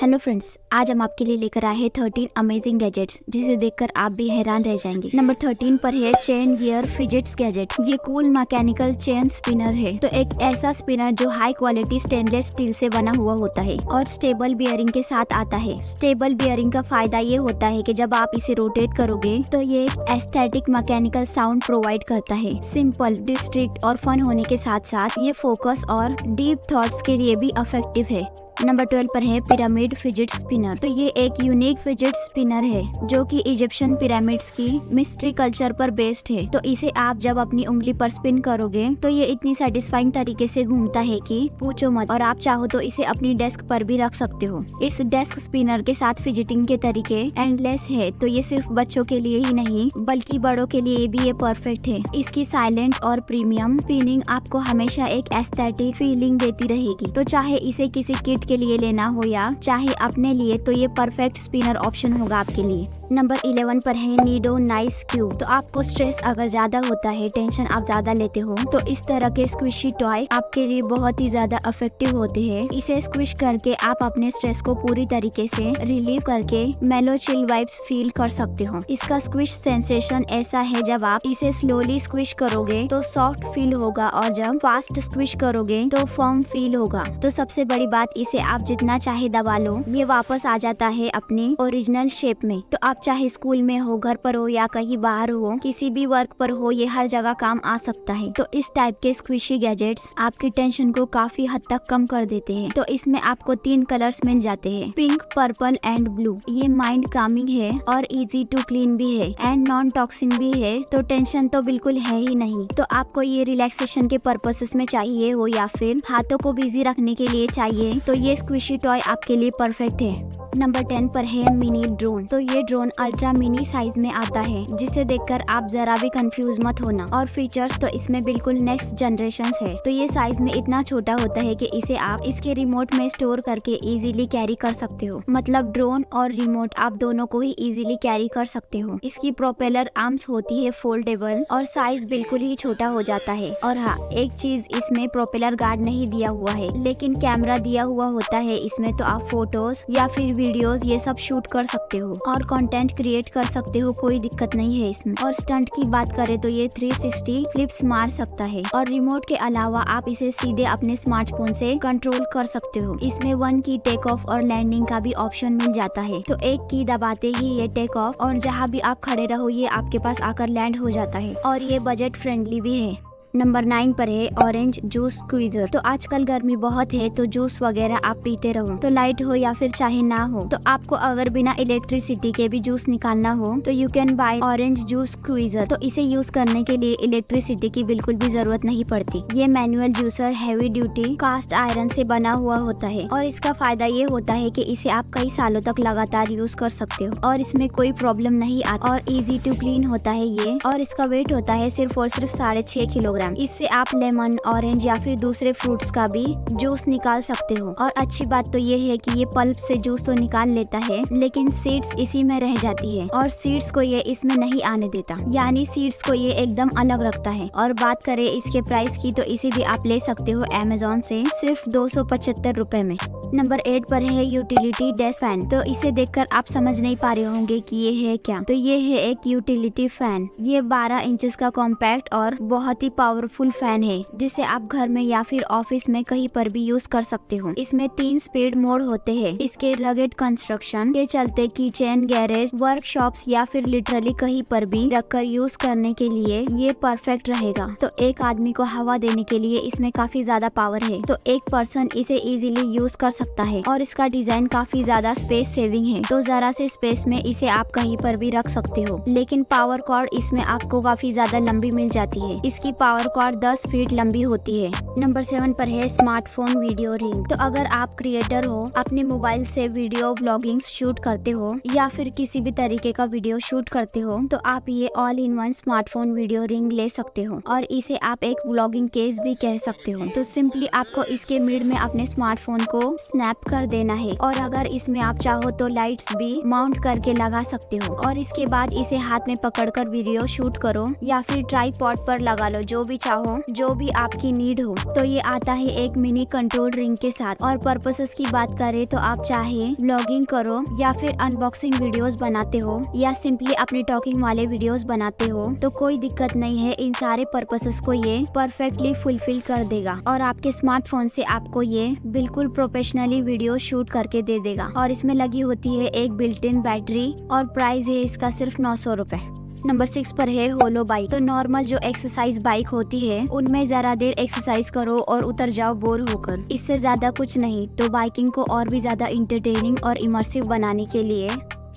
Hello friends, आज हम आपके लिए लेकर आए हैं 13 अमेजिंग गैजेट्स जिसे देखकर आप भी हैरान रह जाएंगे। नंबर 13 पर है चेन गियर फिजिट्स गैजेट। ये कूल मैकेनिकल चेन स्पिनर है। तो एक ऐसा स्पिनर जो हाई क्वालिटी स्टेनलेस स्टील से बना हुआ होता है और स्टेबल बियरिंग के साथ आता है। स्टेबल बियरिंग का फायदा ये होता है कि जब आप इसे रोटेट करोगे तो ये एस्थेटिक मैकेनिकल साउंड प्रोवाइड करता है। सिंपल, डिस्ट्रिक्ट और फन होने के साथ साथ ये फोकस और डीप थॉट्स के लिए भी इफेक्टिव है। नंबर 12 पर है पिरामिड फिजिट स्पिनर। तो ये एक यूनिक फिजिट स्पिनर है जो कि इजिप्शियन पिरामिड्स की मिस्ट्री कल्चर पर बेस्ड है। तो इसे आप जब अपनी उंगली पर स्पिन करोगे तो ये इतनी सेटिस्फाइंग तरीके से घूमता है कि पूछो मत। और आप चाहो तो इसे अपनी डेस्क पर भी रख सकते हो। इस डेस्क स्पिनर के साथ फिजिटिंग के तरीके एंडलेस है। तो ये सिर्फ बच्चों के लिए ही नहीं बल्कि बड़ों के लिए भी ये परफेक्ट है। इसकी साइलेंट और प्रीमियम स्पिनिंग आपको हमेशा एक एस्थेटिक फीलिंग देती रहेगी। तो चाहे इसे किसी किट के लिए लेना हो या चाहे अपने लिए, तो ये परफेक्ट स्पिनर ऑप्शन होगा आपके लिए। नंबर 11 पर है नीडो नाइस क्यूब। तो आपको स्ट्रेस अगर ज्यादा होता है, टेंशन आप ज्यादा लेते हो, तो इस तरह के स्क्विशी टॉय आपके लिए बहुत ही ज्यादा इफेक्टिव होते हैं। इसे स्क्विश करके आप अपने स्ट्रेस को पूरी तरीके से रिलीव करके मेलो चिल वाइब्स फील कर सकते हो। इसका स्क्विश सेंसेशन ऐसा है, जब आप इसे स्लोली स्क्विश करोगे तो सॉफ्ट फील होगा और जब फास्ट स्क्विश करोगे तो फर्म फील होगा। तो सबसे बड़ी बात, इसे आप जितना चाहे दबा लो, ये वापस आ जाता है अपनी ओरिजिनल शेप में। तो आप चाहे स्कूल में हो, घर पर हो या कहीं बाहर हो, किसी भी वर्क पर हो, ये हर जगह काम आ सकता है। तो इस टाइप के स्क्विशी गैजेट्स आपकी टेंशन को काफी हद तक कम कर देते हैं। तो इसमें आपको 3 कलर्स मिल जाते हैं, पिंक, पर्पल एंड ब्लू। ये माइंड कामिंग है और इजी टू क्लीन भी है एंड नॉन टॉक्सिन भी है। तो टेंशन तो बिल्कुल है ही नहीं। तो आपको ये रिलैक्सेशन के पर्पसेस में चाहिए हो या फिर हाथों को बिजी रखने के लिए चाहिए, तो ये स्क्विशी टॉय आपके लिए परफेक्ट है। नंबर 10 पर है मिनी ड्रोन। तो ये ड्रोन अल्ट्रा मिनी साइज में आता है, जिसे देखकर आप जरा भी कंफ्यूज मत होना। और फीचर्स तो इसमें बिल्कुल नेक्स्ट जनरेशन है। तो ये साइज में इतना छोटा होता है कि इसे आप इसके रिमोट में स्टोर करके इजीली कैरी कर सकते हो। मतलब ड्रोन और रिमोट आप दोनों को ही इजीली कैरी कर सकते हो। इसकी प्रोपेलर आर्म्स होती है फोल्डेबल और साइज बिल्कुल ही छोटा हो जाता है। और हाँ, एक चीज, इसमें प्रोपेलर गार्ड नहीं दिया हुआ है, लेकिन कैमरा दिया हुआ होता है इसमें। तो आप फोटोज या फिर वीडियोस ये सब शूट कर सकते हो और कंटेंट क्रिएट कर सकते हो, कोई दिक्कत नहीं है इसमें। और स्टंट की बात करें तो ये 360 फ्लिप्स मार सकता है। और रिमोट के अलावा आप इसे सीधे अपने स्मार्टफोन से कंट्रोल कर सकते हो। इसमें 1 की टेक ऑफ और लैंडिंग का भी ऑप्शन मिल जाता है। तो एक की दबाते ही ये टेक ऑफ और जहाँ भी आप खड़े रहो ये आपके पास आकर लैंड हो जाता है। और ये बजट फ्रेंडली भी है। नंबर 9 पर है ऑरेंज जूस स्क्वीजर। तो आजकल गर्मी बहुत है, तो जूस वगैरह आप पीते रहो, तो लाइट हो या फिर चाहे ना हो। तो आपको अगर बिना इलेक्ट्रिसिटी के भी जूस निकालना हो तो you can buy orange juice squeezer. तो इसे यूज करने के लिए इलेक्ट्रिसिटी की बिल्कुल भी जरूरत नहीं पड़ती। ये manual juicer heavy duty cast iron से बना हुआ होता है और इसका फायदा ये होता है कि इसे आप कई सालों तक लगातार यूज कर सकते हो और इसमें कोई प्रॉब्लम नहीं आती और इजी टू क्लीन होता है ये। और इसका वेट होता है सिर्फ और सिर्फ 6.5 किलोग्राम। इससे आप लेमन, ऑरेंज या फिर दूसरे फ्रूट्स का भी जूस निकाल सकते हो। और अच्छी बात तो ये है कि ये पल्प से जूस तो निकाल लेता है, लेकिन सीड्स इसी में रह जाती है और सीड्स को ये इसमें नहीं आने देता, यानी सीड्स को ये एकदम अलग रखता है। और बात करें इसके प्राइस की, तो इसे भी आप ले सकते हो अमेज़न से सिर्फ 275 रुपए में। नंबर 8 पर है यूटिलिटी डेस्क फैन। तो इसे देखकर आप समझ नहीं पा रहे होंगे कि ये है क्या। तो ये है एक यूटिलिटी फैन। ये 12 इंचेस का कॉम्पैक्ट और बहुत ही पावरफुल फैन है, जिसे आप घर में या फिर ऑफिस में कहीं पर भी यूज कर सकते हो। इसमें 3 स्पीड मोड होते हैं। इसके रगेड कंस्ट्रक्शन के चलते किचन, गैरेज, वर्कशॉप्स या फिर लिटरली कहीं पर भी रखकर यूज करने के लिए ये परफेक्ट रहेगा। तो एक आदमी को हवा देने के लिए इसमें काफी ज्यादा पावर है। तो एक पर्सन इसे इजीली यूज कर सकता है और इसका डिजाइन काफी ज्यादा स्पेस सेविंग है। तो जरा से स्पेस में इसे आप कहीं पर भी रख सकते हो। लेकिन पावर कॉर्ड इसमें आपको काफी ज्यादा लंबी मिल जाती है। इसकी पावर कॉर्ड 10 फीट लंबी होती है। नंबर 7 पर है स्मार्टफोन वीडियो रिंग। तो अगर आप क्रिएटर हो, अपने मोबाइल से वीडियो ब्लॉगिंग शूट करते हो या फिर किसी भी तरीके का वीडियो शूट करते हो, तो आप ये all in one smartphone video ring ले सकते हो और इसे आप एक ब्लॉगिंग केस भी कह सकते हो। तो सिंपली आपको इसके मिड में अपने स्मार्टफोन को स्नैप कर देना है और अगर इसमें आप चाहो तो लाइट्स भी माउंट करके लगा सकते हो और इसके बाद इसे हाथ में पकड़कर वीडियो शूट करो या फिर ट्राइपॉड पर लगा लो, जो भी चाहो, जो भी आपकी नीड हो। तो ये आता है एक मिनी कंट्रोल रिंग के साथ। और पर्पसेस की बात करें तो आप चाहे ब्लॉगिंग करो या फिर अनबॉक्सिंग वीडियोस बनाते हो या सिंपली अपने टॉकिंग वाले वीडियोस बनाते हो, तो कोई दिक्कत नहीं है। इन सारे पर्पसेस को ये परफेक्टली फुलफिल कर देगा और आपके स्मार्टफोन से आपको ये बिल्कुल प्रोफेशनली वीडियो शूट करके दे देगा। और इसमें लगी होती है एक बिल्ट इन बैटरी और प्राइस है इसका सिर्फ 900 रुपए। नंबर 6 पर है होलो बाइक। तो नॉर्मल जो एक्सरसाइज बाइक होती है उनमें जरा देर एक्सरसाइज करो और उतर जाओ बोर होकर, इससे ज्यादा कुछ नहीं। तो बाइकिंग को और भी ज्यादा इंटरटेनिंग और इमर्सिव बनाने के लिए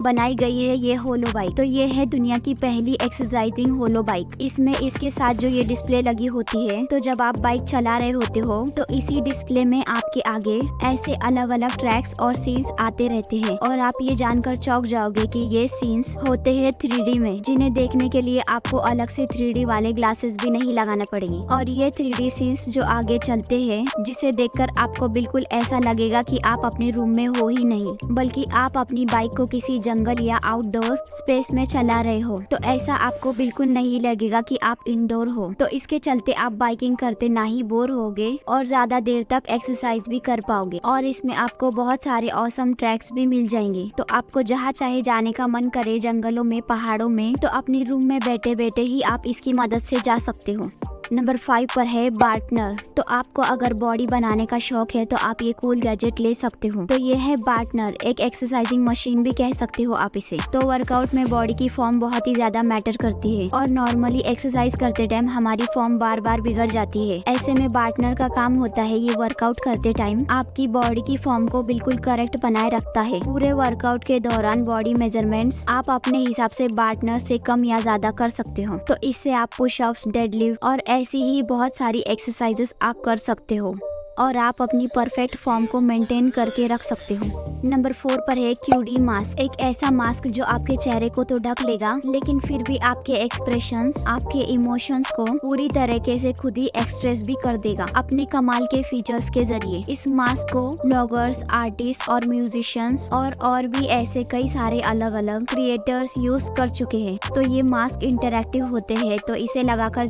बनाई गई है ये होलो बाइक। तो ये है दुनिया की पहली एक्सरसाइजिंग होलो बाइक। इसमें इसके साथ जो ये डिस्प्ले लगी होती है, तो जब आप बाइक चला रहे होते हो तो इसी डिस्प्ले में आपके आगे ऐसे अलग अलग ट्रैक्स और सीन्स आते रहते हैं और आप ये जानकर चौंक जाओगे कि ये सीन्स होते हैं 3D में, जिन्हें देखने के लिए आपको अलग से 3D वाले ग्लासेस भी नहीं लगाना पड़ेंगे। और ये 3D सीन्स जो आगे चलते हैं, जिसे देखकर आपको बिल्कुल ऐसा लगेगा कि आप अपने रूम में हो ही नहीं, बल्कि आप अपनी बाइक को किसी जंगल या आउटडोर स्पेस में चला रहे हो। तो ऐसा आपको बिल्कुल नहीं लगेगा कि आप इंडोर हो। तो इसके चलते आप बाइकिंग करते ना ही बोर होगे और ज्यादा देर तक एक्सरसाइज भी कर पाओगे। और इसमें आपको बहुत सारे ऑसम ट्रैक्स भी मिल जाएंगे। तो आपको जहाँ चाहे जाने का मन करे, जंगलों में, पहाड़ों में, तो अपनी रूम में बैठे बैठे ही आप इसकी मदद से जा सकते हो। नंबर 5 पर है बार्टनर। तो आपको अगर बॉडी बनाने का शौक है तो आप ये कूल गैजेट ले सकते हो। तो ये है बार्टनर, एक एक्सरसाइजिंग मशीन भी कह सकते हो आप इसे। तो वर्कआउट में बॉडी की फॉर्म बहुत ही ज्यादा मैटर करती है और नॉर्मली एक्सरसाइज करते टाइम हमारी फॉर्म बार बार बिगड़ जाती है। ऐसे में बार्टनर का काम होता है ये वर्कआउट करते टाइम आपकी बॉडी की फॉर्म को बिल्कुल करेक्ट बनाए रखता है। पूरे वर्कआउट के दौरान बॉडी मेजरमेंट्स आप अपने हिसाब से बार्टनर से कम या ज्यादा कर सकते हो। तो इससे आप पुशअप्स, डेडलिफ्ट और ऐसी ही बहुत सारी एक्सरसाइजेस आप कर सकते हो और आप अपनी परफेक्ट फॉर्म को मेंटेन करके रख सकते हो। नंबर 4 पर है QD मास्क। एक ऐसा मास्क जो आपके चेहरे को तो ढक लेगा, लेकिन फिर भी आपके एक्सप्रेशंस, आपके इमोशंस को पूरी तरीके से खुद ही एक्सप्रेस भी कर देगा अपने कमाल के फीचर्स के जरिए। इस मास्क को ब्लॉगर्स, आर्टिस्ट और म्यूजिशियंस और भी ऐसे कई सारे अलग अलग क्रिएटर्स यूज कर चुके हैं। तो ये मास्क इंटरैक्टिव होते हैं। तो इसे लगाकर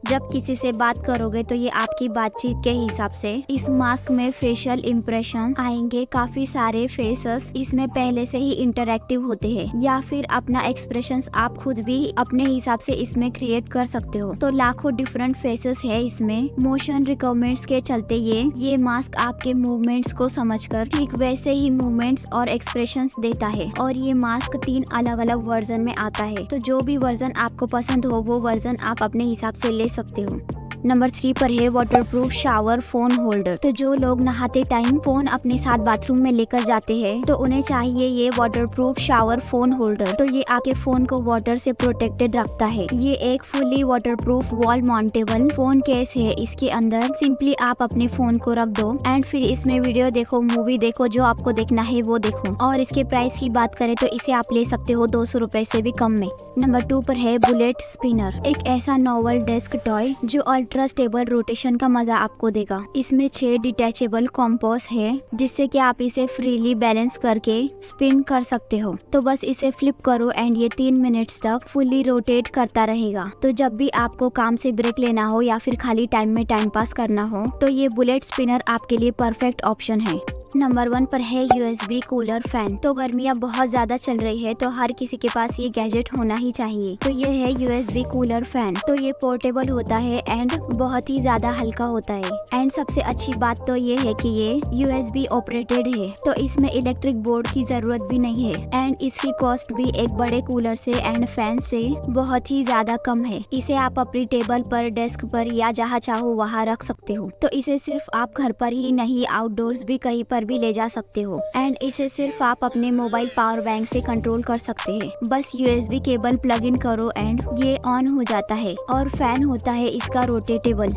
जब किसी से बात करोगे तो ये आपकी बातचीत के हिसाब से इस मास्क में फेशियल इंप्रेशन आएंगे। काफी सारे फेसेस इसमें पहले से ही इंटरैक्टिव होते हैं, या फिर अपना एक्सप्रेशंस आप खुद भी अपने हिसाब से इसमें क्रिएट कर सकते हो। तो लाखों डिफरेंट फेसेस है इसमें। मोशन रिक्वायरमेंट्स के चलते ये मास्क आपके मूवमेंट्स को समझकर ठीक वैसे ही मूवमेंट्स और एक्सप्रेशंस देता है। और ये मास्क 3 अलग अलग वर्जन में आता है। तो जो भी वर्जन आपको पसंद हो वो वर्जन आप अपने हिसाब से ले सकते हो। नंबर 3 पर है वाटरप्रूफ शावर फोन होल्डर। तो जो लोग नहाते टाइम फोन अपने साथ बाथरूम में लेकर जाते हैं तो उन्हें चाहिए ये वाटरप्रूफ शावर फोन होल्डर। तो ये आपके फोन को वाटर से प्रोटेक्टेड रखता है। ये एक fully waterproof wall mountable phone case है। इसके अंदर सिंपली आप अपने फोन को रख दो एंड फिर इसमें वीडियो देखो, मूवी देखो, जो आपको देखना है वो देखो। और इसके प्राइस की बात करें तो इसे आप ले सकते हो 200 रुपए से भी कम में। नंबर 2 पर है बुलेट स्पिनर। एक ऐसा नोवल डेस्क टॉय जो अल्ट्रा स्टेबल रोटेशन का मजा आपको देगा। इसमें 6 डिटैचेबल कॉम्पोस है, जिससे कि आप इसे फ्रीली बैलेंस करके स्पिन कर सकते हो। तो बस इसे फ्लिप करो एंड ये 3 मिनट्स तक फुली रोटेट करता रहेगा। तो जब भी आपको काम से ब्रेक लेना हो या फिर खाली टाइम में टाइम पास करना हो तो ये बुलेट स्पिनर आपके लिए परफेक्ट ऑप्शन है। नंबर 1 पर है USB कूलर फैन। तो गर्मियाँ बहुत ज्यादा चल रही है तो हर किसी के पास ये गैजेट होना ही चाहिए। तो ये है USB कूलर फैन। तो ये पोर्टेबल होता है एंड बहुत ही ज्यादा हल्का होता है। एंड सबसे अच्छी बात तो ये है कि ये USB ऑपरेटेड है, तो इसमें इलेक्ट्रिक बोर्ड की जरूरत भी नहीं है। एंड इसकी कॉस्ट भी एक बड़े कूलर से एंड फैन से बहुत ही ज्यादा कम है। इसे आप अपनी टेबल पर, डेस्क पर या जहाँ चाहो वहाँ रख सकते हो। तो इसे सिर्फ आप घर पर ही नहीं, आउटडोर्स भी कहीं पर भी ले जा सकते हो। एंड इसे सिर्फ आप अपने मोबाइल पावर बैंक से कंट्रोल कर सकते हैं। बस USB केबल प्लग इन करो एंड ये ऑन हो जाता है। और फैन होता है इसका रोटेटेबल।